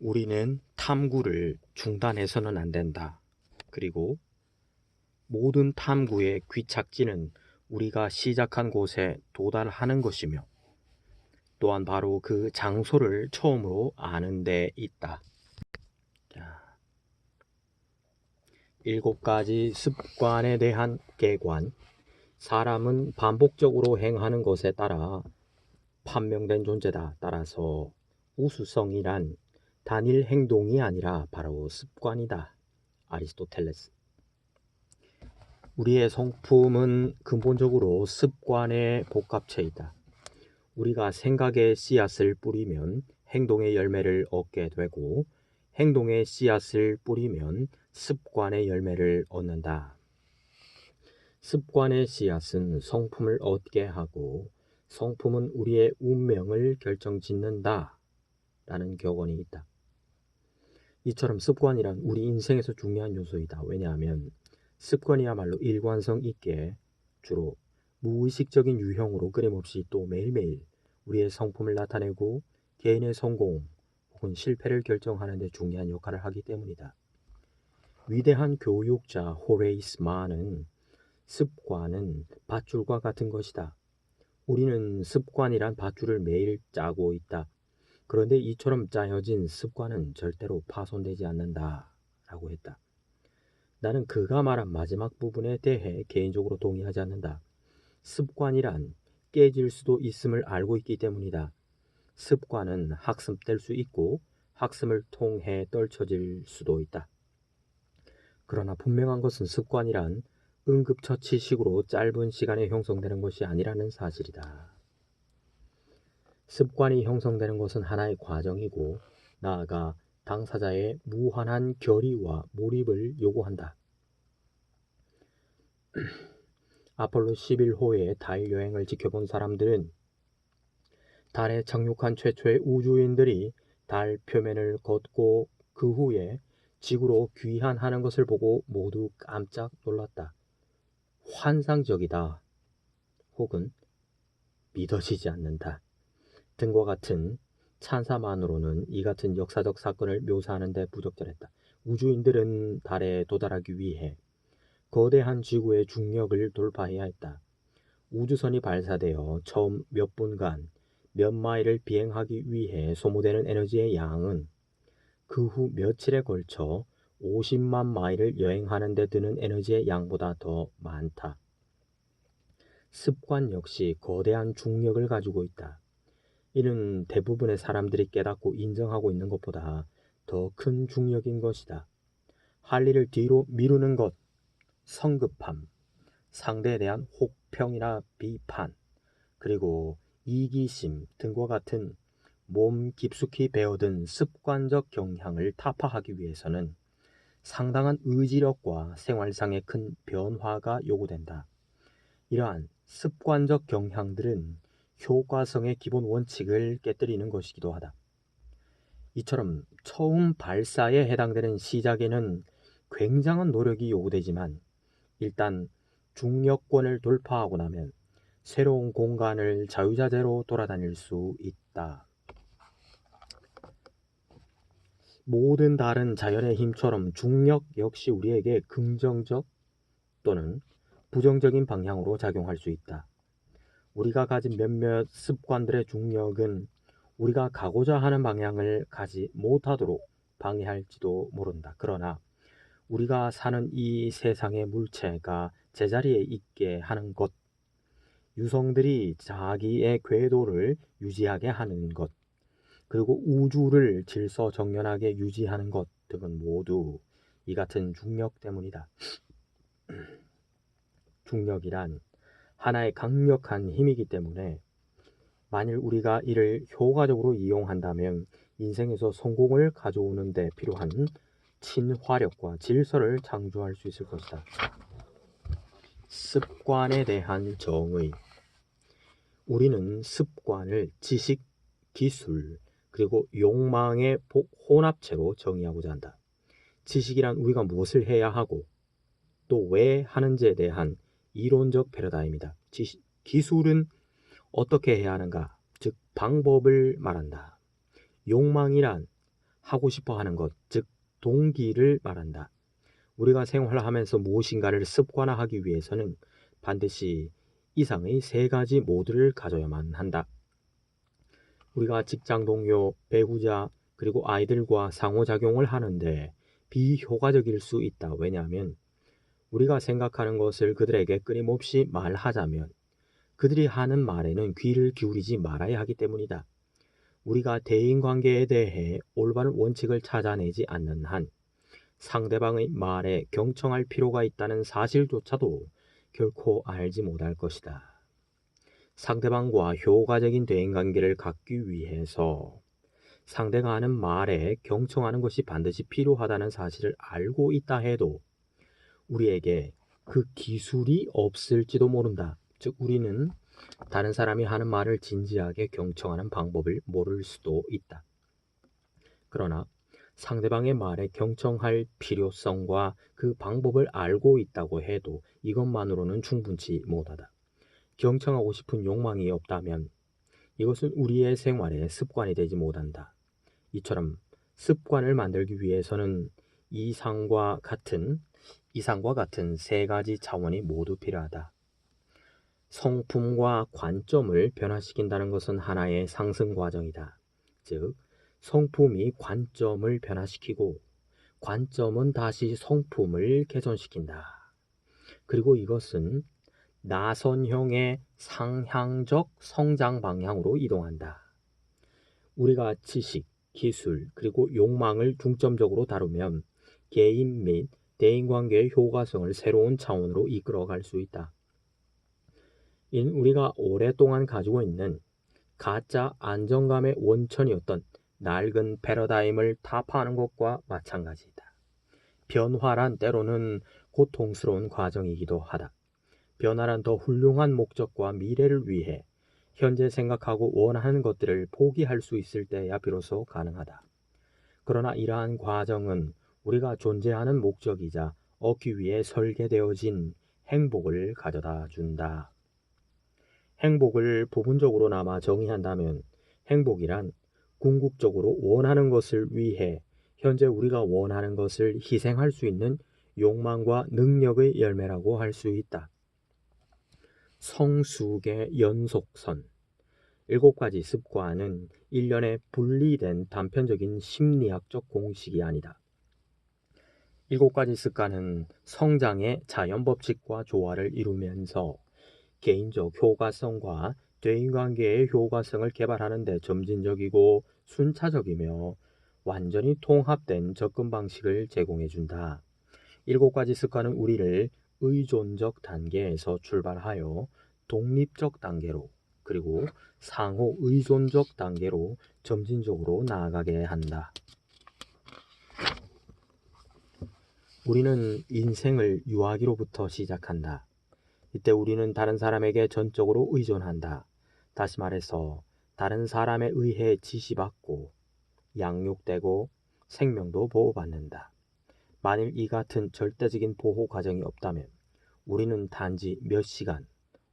우리는 탐구를 중단해서는 안 된다. 그리고 모든 탐구의 귀착지는 우리가 시작한 곳에 도달하는 것이며 또한 바로 그 장소를 처음으로 아는 데 있다. 자, 7가지 습관에 대한 개관. 사람은 반복적으로 행하는 것에 따라 판명된 존재다. 따라서 우수성이란 단일 행동이 아니라 바로 습관이다. 아리스토텔레스. 우리의 성품은 근본적으로 습관의 복합체이다. 우리가 생각의 씨앗을 뿌리면 행동의 열매를 얻게 되고 행동의 씨앗을 뿌리면 습관의 열매를 얻는다. 습관의 씨앗은 성품을 얻게 하고 성품은 우리의 운명을 결정짓는다 라는 격언이 있다. 이처럼 습관이란 우리 인생에서 중요한 요소이다. 왜냐하면 습관이야말로 일관성 있게 주로 무의식적인 유형으로 끊임없이 또 매일매일 우리의 성품을 나타내고 개인의 성공 혹은 실패를 결정하는 데 중요한 역할을 하기 때문이다. 위대한 교육자 호레이스 만은 습관은 밧줄과 같은 것이다. 우리는 습관이란 밧줄을 매일 짜고 있다. 그런데 이처럼 짜여진 습관은 절대로 파손되지 않는다 라고 했다. 나는 그가 말한 마지막 부분에 대해 개인적으로 동의하지 않는다. 습관이란 깨질 수도 있음을 알고 있기 때문이다. 습관은 학습될 수 있고 학습을 통해 떨쳐질 수도 있다. 그러나 분명한 것은 습관이란 응급처치식으로 짧은 시간에 형성되는 것이 아니라는 사실이다. 습관이 형성되는 것은 하나의 과정이고 나아가 당사자의 무한한 결의와 몰입을 요구한다. 아폴로 11호의 달 여행을 지켜본 사람들은 달에 착륙한 최초의 우주인들이 달 표면을 걷고 그 후에 지구로 귀환하는 것을 보고 모두 깜짝 놀랐다. 환상적이다. 혹은 믿어지지 않는다. 등과 같은 찬사만으로는 이 같은 역사적 사건을 묘사하는 데 부적절했다. 우주인들은 달에 도달하기 위해 거대한 지구의 중력을 돌파해야 했다. 우주선이 발사되어 처음 몇 분간 몇 마일을 비행하기 위해 소모되는 에너지의 양은 그 후 며칠에 걸쳐 50만 마일을 여행하는 데 드는 에너지의 양보다 더 많다. 습관 역시 거대한 중력을 가지고 있다. 이는 대부분의 사람들이 깨닫고 인정하고 있는 것보다 더 큰 중력인 것이다. 할 일을 뒤로 미루는 것, 성급함, 상대에 대한 혹평이나 비판, 그리고 이기심 등과 같은 몸 깊숙이 배어든 습관적 경향을 타파하기 위해서는 상당한 의지력과 생활상의 큰 변화가 요구된다. 이러한 습관적 경향들은 효과성의 기본 원칙을 깨뜨리는 것이기도 하다. 이처럼 처음 발사에 해당되는 시작에는 굉장한 노력이 요구되지만 일단 중력권을 돌파하고 나면 새로운 공간을 자유자재로 돌아다닐 수 있다. 모든 다른 자연의 힘처럼 중력 역시 우리에게 긍정적 또는 부정적인 방향으로 작용할 수 있다. 우리가 가진 몇몇 습관들의 중력은 우리가 가고자 하는 방향을 가지 못하도록 방해할지도 모른다. 그러나 우리가 사는 이 세상의 물체가 제자리에 있게 하는 것, 유성들이 자기의 궤도를 유지하게 하는 것, 그리고 우주를 질서정연하게 유지하는 것 등은 모두 이 같은 중력 때문이다. 중력이란 하나의 강력한 힘이기 때문에 만일 우리가 이를 효과적으로 이용한다면 인생에서 성공을 가져오는 데 필요한 친화력과 질서를 창조할 수 있을 것이다. 습관에 대한 정의. 우리는 습관을 지식, 기술, 그리고 욕망의 혼합체로 정의하고자 한다. 지식이란 우리가 무엇을 해야 하고 또 왜 하는지에 대한 이론적 패러다임이다. 기술은 어떻게 해야 하는가, 즉 방법을 말한다. 욕망이란 하고 싶어 하는 것, 즉 동기를 말한다. 우리가 생활하면서 무엇인가를 습관화하기 위해서는 반드시 이상의 세 가지 모두를 가져야만 한다. 우리가 직장 동료, 배우자, 그리고 아이들과 상호작용을 하는데 비효과적일 수 있다. 왜냐하면 우리가 생각하는 것을 그들에게 끊임없이 말하자면 그들이 하는 말에는 귀를 기울이지 말아야 하기 때문이다. 우리가 대인관계에 대해 올바른 원칙을 찾아내지 않는 한 상대방의 말에 경청할 필요가 있다는 사실조차도 결코 알지 못할 것이다. 상대방과 효과적인 대인관계를 갖기 위해서 상대가 하는 말에 경청하는 것이 반드시 필요하다는 사실을 알고 있다 해도 우리에게 그 기술이 없을지도 모른다. 즉 우리는 다른 사람이 하는 말을 진지하게 경청하는 방법을 모를 수도 있다. 그러나 상대방의 말에 경청할 필요성과 그 방법을 알고 있다고 해도 이것만으로는 충분치 못하다. 경청하고 싶은 욕망이 없다면 이것은 우리의 생활에 습관이 되지 못한다. 이처럼 습관을 만들기 위해서는 이상과 같은 세 가지 차원이 모두 필요하다. 성품과 관점을 변화시킨다는 것은 하나의 상승 과정이다. 즉, 성품이 관점을 변화시키고 관점은 다시 성품을 개선시킨다. 그리고 이것은 나선형의 상향적 성장 방향으로 이동한다. 우리가 지식, 기술, 그리고 욕망을 중점적으로 다루면 개인 및 대인관계의 효과성을 새로운 차원으로 이끌어갈 수 있다. 이는 우리가 오랫동안 가지고 있는 가짜 안정감의 원천이었던 낡은 패러다임을 타파하는 것과 마찬가지이다. 변화란 때로는 고통스러운 과정이기도 하다. 변화란 더 훌륭한 목적과 미래를 위해 현재 생각하고 원하는 것들을 포기할 수 있을 때야 비로소 가능하다. 그러나 이러한 과정은 우리가 존재하는 목적이자 얻기 위해 설계되어진 행복을 가져다 준다. 행복을 부분적으로나마 정의한다면 행복이란 궁극적으로 원하는 것을 위해 현재 우리가 원하는 것을 희생할 수 있는 욕망과 능력의 열매라고 할 수 있다. 성숙의 연속선 7가지 습관은 일련의 분리된 단편적인 심리학적 공식이 아니다. 7가지 습관은 성장의 자연법칙과 조화를 이루면서 개인적 효과성과 대인관계의 효과성을 개발하는 데 점진적이고 순차적이며 완전히 통합된 접근 방식을 제공해 준다. 7가지 습관은 우리를 의존적 단계에서 출발하여 독립적 단계로 그리고 상호 의존적 단계로 점진적으로 나아가게 한다. 우리는 인생을 유아기로부터 시작한다. 이때 우리는 다른 사람에게 전적으로 의존한다. 다시 말해서 다른 사람에 의해 지시받고 양육되고 생명도 보호받는다. 만일 이 같은 절대적인 보호 과정이 없다면 우리는 단지 몇 시간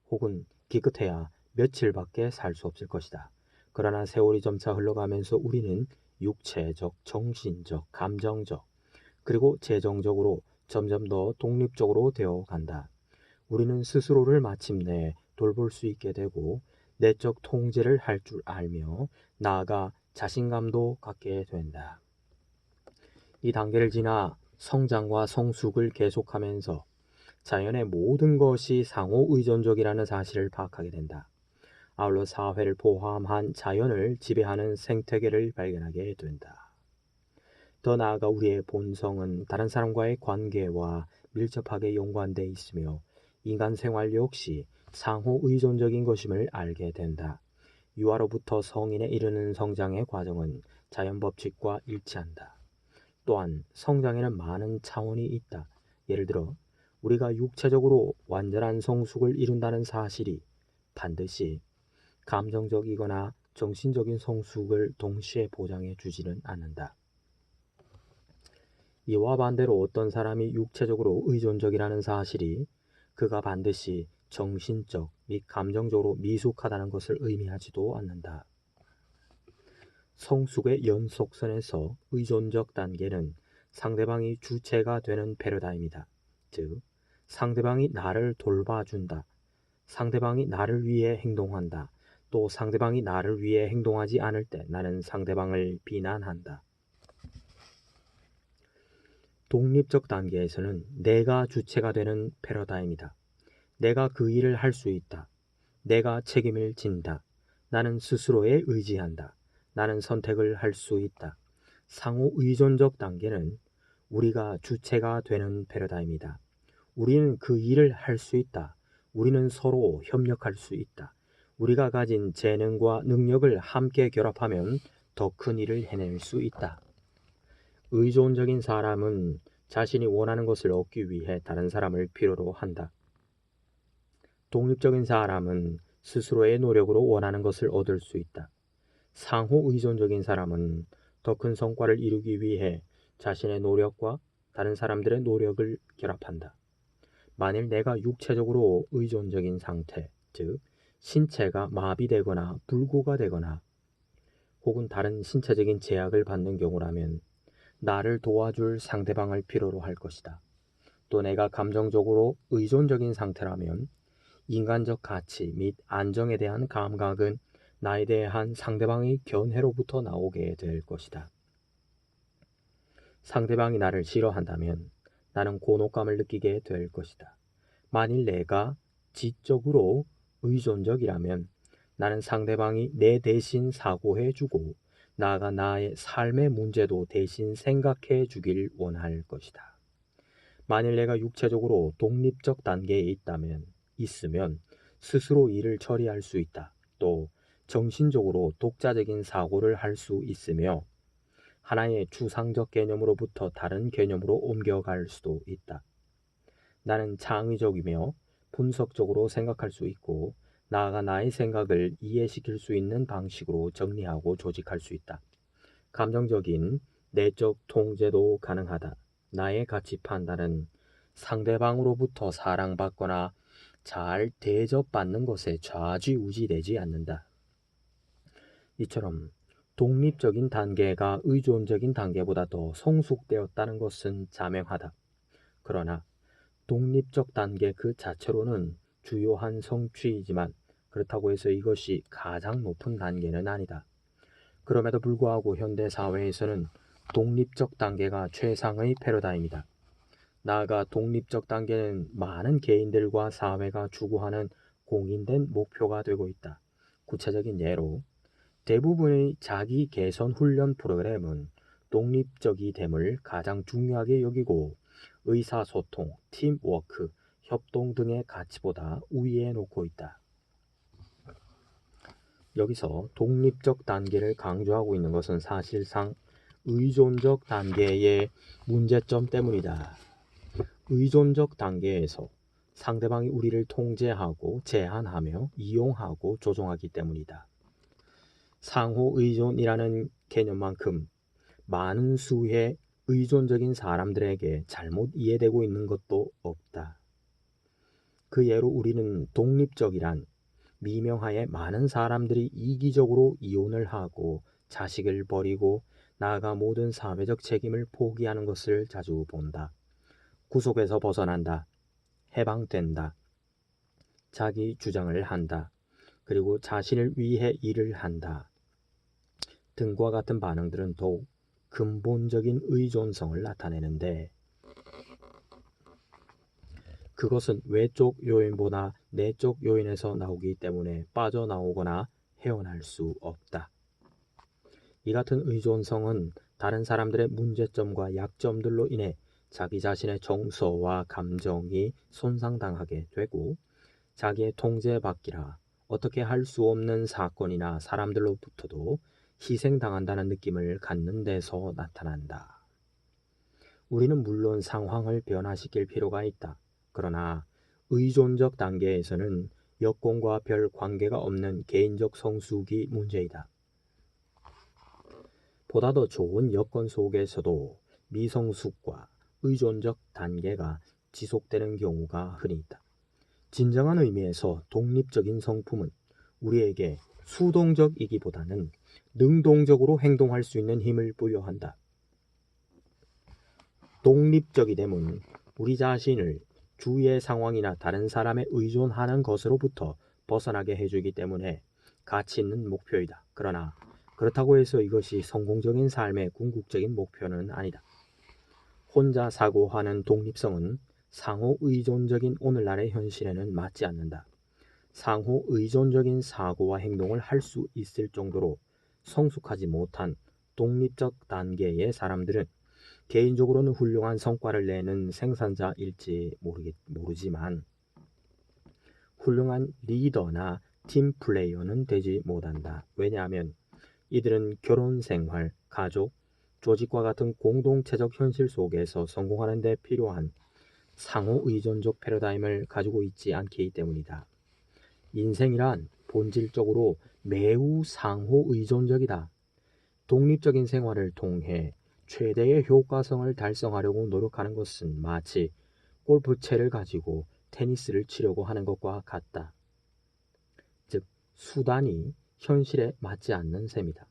혹은 기껏해야 며칠밖에 살 수 없을 것이다. 그러나 세월이 점차 흘러가면서 우리는 육체적, 정신적, 감정적, 그리고 재정적으로 점점 더 독립적으로 되어 간다. 우리는 스스로를 마침내 돌볼 수 있게 되고 내적 통제를 할 줄 알며 나아가 자신감도 갖게 된다. 이 단계를 지나 성장과 성숙을 계속하면서 자연의 모든 것이 상호 의존적이라는 사실을 파악하게 된다. 아울러 사회를 포함한 자연을 지배하는 생태계를 발견하게 된다. 더 나아가 우리의 본성은 다른 사람과의 관계와 밀접하게 연관되어 있으며 인간 생활 역시 상호 의존적인 것임을 알게 된다. 유아로부터 성인에 이르는 성장의 과정은 자연 법칙과 일치한다. 또한 성장에는 많은 차원이 있다. 예를 들어 우리가 육체적으로 완전한 성숙을 이룬다는 사실이 반드시 감정적이거나 정신적인 성숙을 동시에 보장해 주지는 않는다. 이와 반대로 어떤 사람이 육체적으로 의존적이라는 사실이 그가 반드시 정신적 및 감정적으로 미숙하다는 것을 의미하지도 않는다. 성숙의 연속선에서 의존적 단계는 상대방이 주체가 되는 패러다임이다. 즉, 상대방이 나를 돌봐준다. 상대방이 나를 위해 행동한다. 또 상대방이 나를 위해 행동하지 않을 때 나는 상대방을 비난한다. 독립적 단계에서는 내가 주체가 되는 패러다임이다. 내가 그 일을 할 수 있다. 내가 책임을 진다. 나는 스스로에 의지한다. 나는 선택을 할 수 있다. 상호 의존적 단계는 우리가 주체가 되는 패러다임이다. 우리는 그 일을 할 수 있다. 우리는 서로 협력할 수 있다. 우리가 가진 재능과 능력을 함께 결합하면 더 큰 일을 해낼 수 있다. 의존적인 사람은 자신이 원하는 것을 얻기 위해 다른 사람을 필요로 한다. 독립적인 사람은 스스로의 노력으로 원하는 것을 얻을 수 있다. 상호 의존적인 사람은 더 큰 성과를 이루기 위해 자신의 노력과 다른 사람들의 노력을 결합한다. 만일 내가 육체적으로 의존적인 상태, 즉 신체가 마비되거나 불구가 되거나 혹은 다른 신체적인 제약을 받는 경우라면 나를 도와줄 상대방을 필요로 할 것이다. 또 내가 감정적으로 의존적인 상태라면 인간적 가치 및 안정에 대한 감각은 나에 대한 상대방의 견해로부터 나오게 될 것이다. 상대방이 나를 싫어한다면 나는 곤혹감을 느끼게 될 것이다. 만일 내가 지적으로 의존적이라면 나는 상대방이 내 대신 사고해주고 나아가 나의 삶의 문제도 대신 생각해 주길 원할 것이다. 만일 내가 육체적으로 독립적 단계에 있으면 스스로 일을 처리할 수 있다. 또 정신적으로 독자적인 사고를 할 수 있으며 하나의 추상적 개념으로부터 다른 개념으로 옮겨갈 수도 있다. 나는 창의적이며 분석적으로 생각할 수 있고 나아가 나의 생각을 이해시킬 수 있는 방식으로 정리하고 조직할 수 있다. 감정적인 내적 통제도 가능하다. 나의 가치 판단은 상대방으로부터 사랑받거나 잘 대접받는 것에 좌지우지되지 않는다. 이처럼 독립적인 단계가 의존적인 단계보다 더 성숙되었다는 것은 자명하다. 그러나 독립적 단계 그 자체로는 주요한 성취이지만 그렇다고 해서 이것이 가장 높은 단계는 아니다. 그럼에도 불구하고 현대 사회에서는 독립적 단계가 최상의 패러다임이다. 나아가 독립적 단계는 많은 개인들과 사회가 추구하는 공인된 목표가 되고 있다. 구체적인 예로 대부분의 자기 개선 훈련 프로그램은 독립적이 됨을 가장 중요하게 여기고 의사소통, 팀워크, 협동 등의 가치보다 우위에 놓고 있다. 여기서 독립적 단계를 강조하고 있는 것은 사실상 의존적 단계의 문제점 때문이다. 의존적 단계에서 상대방이 우리를 통제하고 제한하며 이용하고 조종하기 때문이다. 상호 의존이라는 개념만큼 많은 수의 의존적인 사람들에게 잘못 이해되고 있는 것도 없다. 그 예로 우리는 독립적이란 미명하에 많은 사람들이 이기적으로 이혼을 하고 자식을 버리고 나아가 모든 사회적 책임을 포기하는 것을 자주 본다. 구속에서 벗어난다. 해방된다. 자기 주장을 한다. 그리고 자신을 위해 일을 한다. 등과 같은 반응들은 더욱 근본적인 의존성을 나타내는데 그것은 외적 요인보다 내적 요인에서 나오기 때문에 빠져나오거나 헤어날 수 없다. 이 같은 의존성은 다른 사람들의 문제점과 약점들로 인해 자기 자신의 정서와 감정이 손상당하게 되고 자기의 통제받기라 어떻게 할 수 없는 사건이나 사람들로부터도 희생당한다는 느낌을 갖는 데서 나타난다. 우리는 물론 상황을 변화시킬 필요가 있다. 그러나 의존적 단계에서는 여건과 별 관계가 없는 개인적 성숙이 문제이다. 보다 더 좋은 여건 속에서도 미성숙과 의존적 단계가 지속되는 경우가 흔히 있다. 진정한 의미에서 독립적인 성품은 우리에게 수동적이기보다는 능동적으로 행동할 수 있는 힘을 부여한다. 독립적이 됨은 우리 자신을 주위의 상황이나 다른 사람에 의존하는 것으로부터 벗어나게 해주기 때문에 가치 있는 목표이다. 그러나 그렇다고 해서 이것이 성공적인 삶의 궁극적인 목표는 아니다. 혼자 사고하는 독립성은 상호 의존적인 오늘날의 현실에는 맞지 않는다. 상호 의존적인 사고와 행동을 할 수 있을 정도로 성숙하지 못한 독립적 단계의 사람들은 개인적으로는 훌륭한 성과를 내는 생산자일지 모르지만 훌륭한 리더나 팀 플레이어는 되지 못한다. 왜냐하면 이들은 결혼 생활, 가족, 조직과 같은 공동체적 현실 속에서 성공하는 데 필요한 상호 의존적 패러다임을 가지고 있지 않기 때문이다. 인생이란 본질적으로 매우 상호 의존적이다. 독립적인 생활을 통해 최대의 효과성을 달성하려고 노력하는 것은 마치 골프채를 가지고 테니스를 치려고 하는 것과 같다. 즉, 수단이 현실에 맞지 않는 셈이다.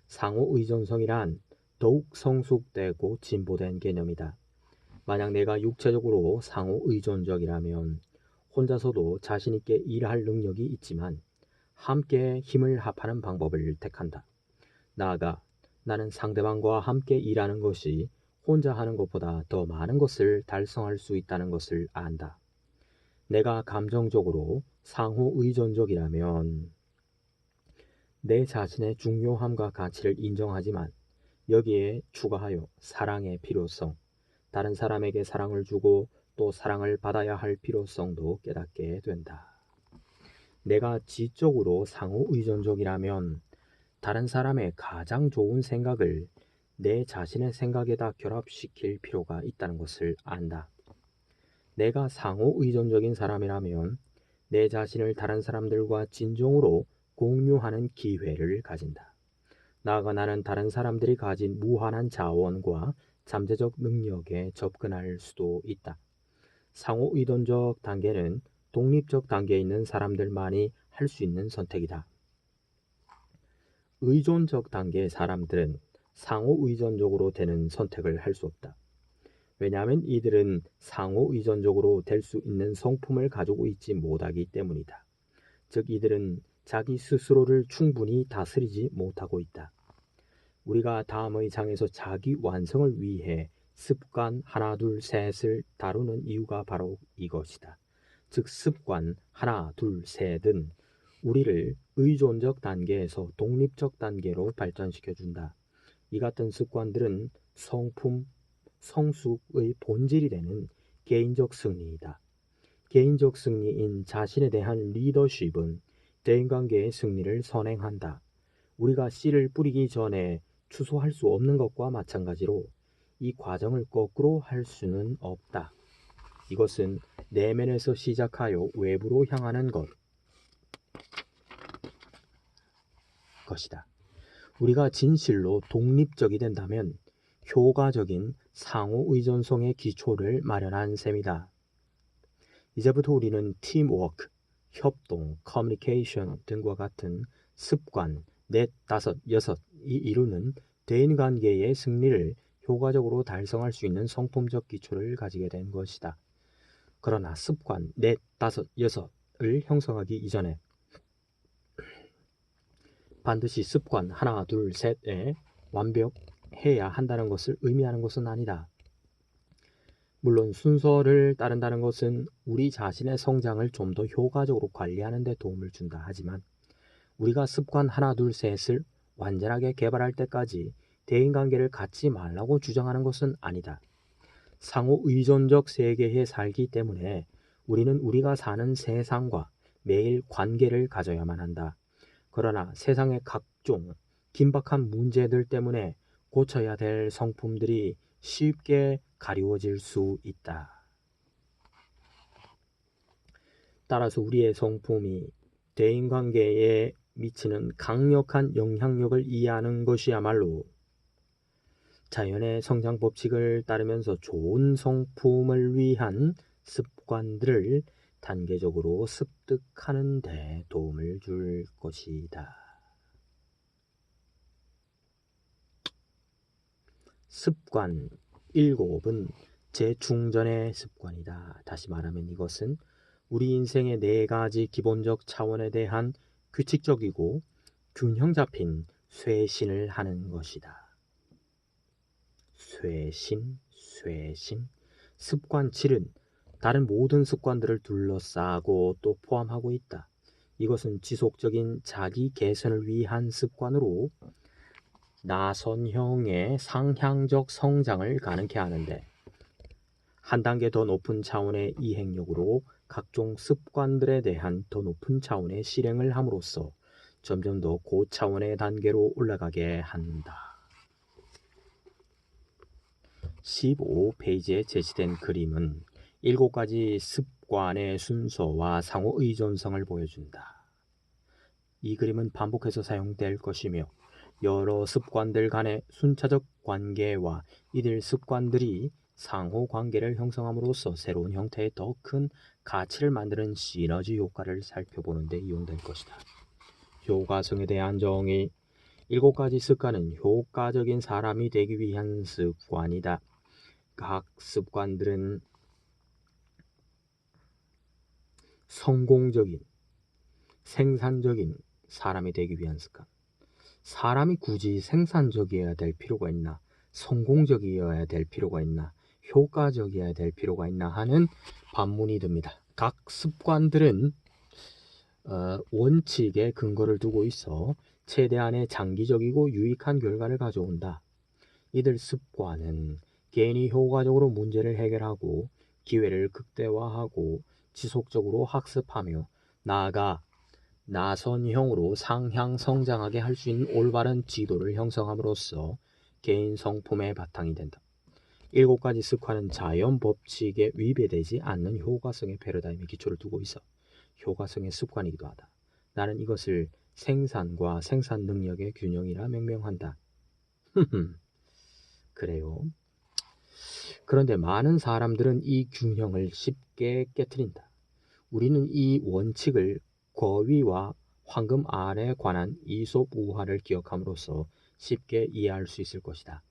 상호 의존성이란 더욱 성숙되고 진보된 개념이다. 만약 내가 육체적으로 상호 의존적이라면 혼자서도 자신 있게 일할 능력이 있지만 함께 힘을 합하는 방법을 택한다. 나아가 나는 상대방과 함께 일하는 것이 혼자 하는 것보다 더 많은 것을 달성할 수 있다는 것을 안다. 내가 감정적으로 상호 의존적이라면 내 자신의 중요함과 가치를 인정하지만 여기에 추가하여 사랑의 필요성, 다른 사람에게 사랑을 주고 또 사랑을 받아야 할 필요성도 깨닫게 된다. 내가 지적으로 상호 의존적이라면 다른 사람의 가장 좋은 생각을 내 자신의 생각에다 결합시킬 필요가 있다는 것을 안다. 내가 상호 의존적인 사람이라면 내 자신을 다른 사람들과 진정으로 공유하는 기회를 가진다. 나아가 나는 다른 사람들이 가진 무한한 자원과 잠재적 능력에 접근할 수도 있다. 상호 의존적 단계는 독립적 단계에 있는 사람들만이 할 수 있는 선택이다. 의존적 단계의 사람들은 상호 의존적으로 되는 선택을 할 수 없다. 왜냐하면 이들은 상호 의존적으로 될 수 있는 성품을 가지고 있지 못하기 때문이다. 즉 이들은 자기 스스로를 충분히 다스리지 못하고 있다. 우리가 다음의 장에서 자기 완성을 위해 습관 하나 둘 셋을 다루는 이유가 바로 이것이다. 즉 습관 하나 둘 셋은 우리를 의존적 단계에서 독립적 단계로 발전시켜준다. 이 같은 습관들은 성품, 성숙의 본질이 되는 개인적 승리이다. 개인적 승리인 자신에 대한 리더십은 대인관계의 승리를 선행한다. 우리가 씨를 뿌리기 전에 추수할 수 없는 것과 마찬가지로 이 과정을 거꾸로 할 수는 없다. 이것은 내면에서 시작하여 외부로 향하는 것이다. 우리가 진실로 독립적이 된다면 효과적인 상호 의존성의 기초를 마련한 셈이다. 이제부터 우리는 팀워크, 협동, 커뮤니케이션 등과 같은 습관, 넷, 다섯, 여섯이 이루는 대인관계의 승리를 효과적으로 달성할 수 있는 성품적 기초를 가지게 된 것이다. 그러나 습관, 넷, 다섯, 여섯을 형성하기 이전에 반드시 습관 하나, 둘, 셋에 완벽해야 한다는 것을 의미하는 것은 아니다. 물론 순서를 따른다는 것은 우리 자신의 성장을 좀 더 효과적으로 관리하는 데 도움을 준다 하지만 우리가 습관 하나, 둘, 셋을 완전하게 개발할 때까지 대인관계를 갖지 말라고 주장하는 것은 아니다. 상호 의존적 세계에 살기 때문에 우리는 우리가 사는 세상과 매일 관계를 가져야만 한다. 그러나 세상의 각종 긴박한 문제들 때문에 고쳐야 될 성품들이 쉽게 가리워질 수 있다. 따라서 우리의 성품이 대인관계에 미치는 강력한 영향력을 이해하는 것이야말로 자연의 성장 법칙을 따르면서 좋은 성품을 위한 습관들을 단계적으로 습득하는 데 도움을 줄 것이다. 습관 7은 재충전의 습관이다. 다시 말하면 이것은 우리 인생의 4가지 기본적 차원에 대한 규칙적이고 균형 잡힌 쇄신을 하는 것이다. 쇄신. 습관 7은 다른 모든 습관들을 둘러싸고 또 포함하고 있다. 이것은 지속적인 자기 개선을 위한 습관으로 나선형의 상향적 성장을 가능케 하는데, 한 단계 더 높은 차원의 이행력으로 각종 습관들에 대한 더 높은 차원의 실행을 함으로써 점점 더 고차원의 단계로 올라가게 한다. 15페이지에 제시된 그림은 7가지 습관의 순서와 상호 의존성을 보여준다. 이 그림은 반복해서 사용될 것이며 여러 습관들 간의 순차적 관계와 이들 습관들이 상호 관계를 형성함으로써 새로운 형태의 더 큰 가치를 만드는 시너지 효과를 살펴보는 데 이용될 것이다. 효과성에 대한 정의. 7가지 습관은 효과적인 사람이 되기 위한 습관이다. 각 습관들은 성공적인, 생산적인 사람이 되기 위한 습관. 사람이 굳이 생산적이어야 될 필요가 있나? 성공적이어야 될 필요가 있나? 효과적이어야 될 필요가 있나 하는 반문이 듭니다. 각 습관들은 원칙에 근거를 두고 있어 최대한의 장기적이고 유익한 결과를 가져온다. 이들 습관은 개인이 효과적으로 문제를 해결하고 기회를 극대화하고 지속적으로 학습하며 나아가 나선형으로 상향 성장하게 할 수 있는 올바른 지도를 형성함으로써 개인 성품의 바탕이 된다. 7가지 습관은 자연 법칙에 위배되지 않는 효과성의 패러다임에 기초를 두고 있어 효과성의 습관이기도 하다. 나는 이것을 생산과 생산 능력의 균형이라 명명한다. 그래요. 그런데 많은 사람들은 이 균형을 쉽게 깨트린다. 우리는 이 원칙을 거위와 황금알에 관한 이솝 우화를 기억함으로써 쉽게 이해할 수 있을 것이다.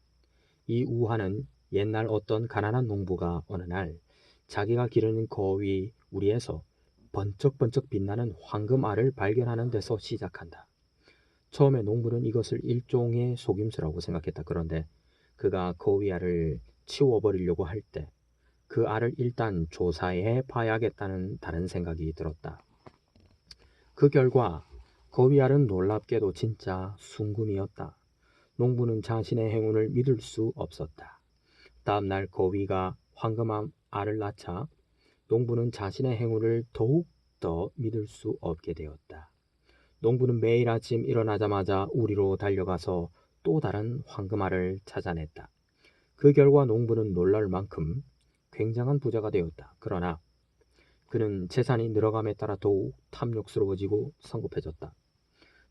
이 우화는 옛날 어떤 가난한 농부가 어느 날 자기가 기르는 거위 우리에서 번쩍번쩍 빛나는 황금알을 발견하는 데서 시작한다. 처음에 농부는 이것을 일종의 속임수라고 생각했다. 그런데 그가 거위알을 치워버리려고 할 때 그 알을 일단 조사해 봐야겠다는 다른 생각이 들었다. 그 결과 거위알은 놀랍게도 진짜 순금이었다. 농부는 자신의 행운을 믿을 수 없었다. 다음 날 거위가 황금한 알을 낳자 농부는 자신의 행운을 더욱 더 믿을 수 없게 되었다. 농부는 매일 아침 일어나자마자 우리로 달려가서 또 다른 황금알을 찾아냈다. 그 결과 농부는 놀랄 만큼 굉장한 부자가 되었다. 그러나 그는 재산이 늘어감에 따라 더욱 탐욕스러워지고 성급해졌다.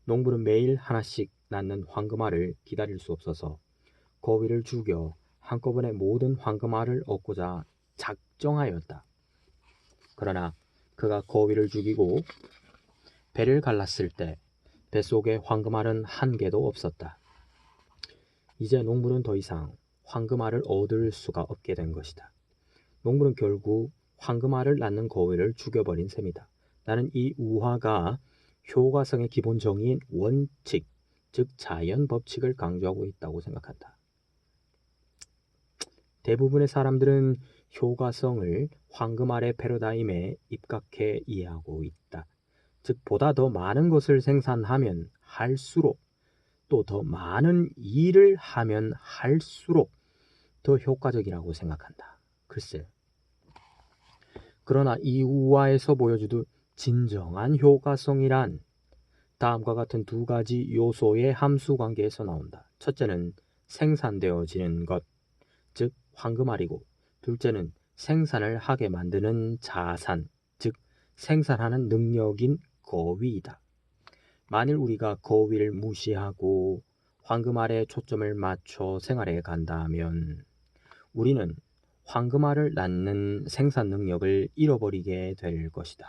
농부는 매일 하나씩 낳는 황금알을 기다릴 수 없어서 거위를 죽여 한꺼번에 모든 황금알을 얻고자 작정하였다. 그러나 그가 거위를 죽이고 배를 갈랐을 때 뱃속에 황금알은 한 개도 없었다. 이제 농부는 더 이상 황금알을 얻을 수가 없게 된 것이다. 농부는 결국 황금알을 낳는 거위를 죽여버린 셈이다. 나는 이 우화가 효과성의 기본 정의인 원칙, 즉 자연 법칙을 강조하고 있다고 생각한다. 대부분의 사람들은 효과성을 황금알의 패러다임에 입각해 이해하고 있다. 즉 보다 더 많은 것을 생산하면 할수록 또 더 많은 일을 하면 할수록 더 효과적이라고 생각한다. 글쎄. 그러나 이 우화에서 보여주듯 진정한 효과성이란 다음과 같은 2가지 요소의 함수 관계에서 나온다. 첫째는 생산되어지는 것, 즉 황금알이고, 둘째는 생산을 하게 만드는 자산, 즉 생산하는 능력인 거위이다. 만일 우리가 거위를 무시하고 황금알에 초점을 맞춰 생활해 간다면 우리는 황금알을 낳는 생산 능력을 잃어버리게 될 것이다.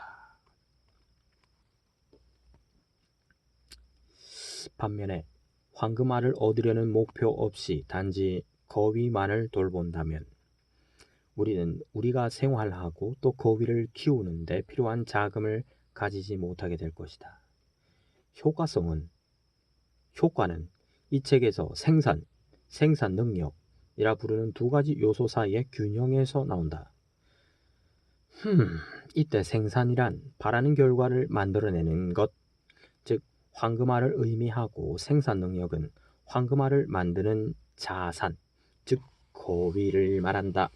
반면에 황금알을 얻으려는 목표 없이 단지 거위만을 돌본다면 우리는 우리가 생활하고 또 거위를 키우는 데 필요한 자금을 가지지 못하게 될 것이다. 효과는 이 책에서 생산 능력이라 부르는 두 가지 요소 사이의 균형에서 나온다. 이때 생산이란 바라는 결과를 만들어내는 것, 즉 황금알을 의미하고 생산 능력은 황금알을 만드는 자산, 즉 거위를 말한다.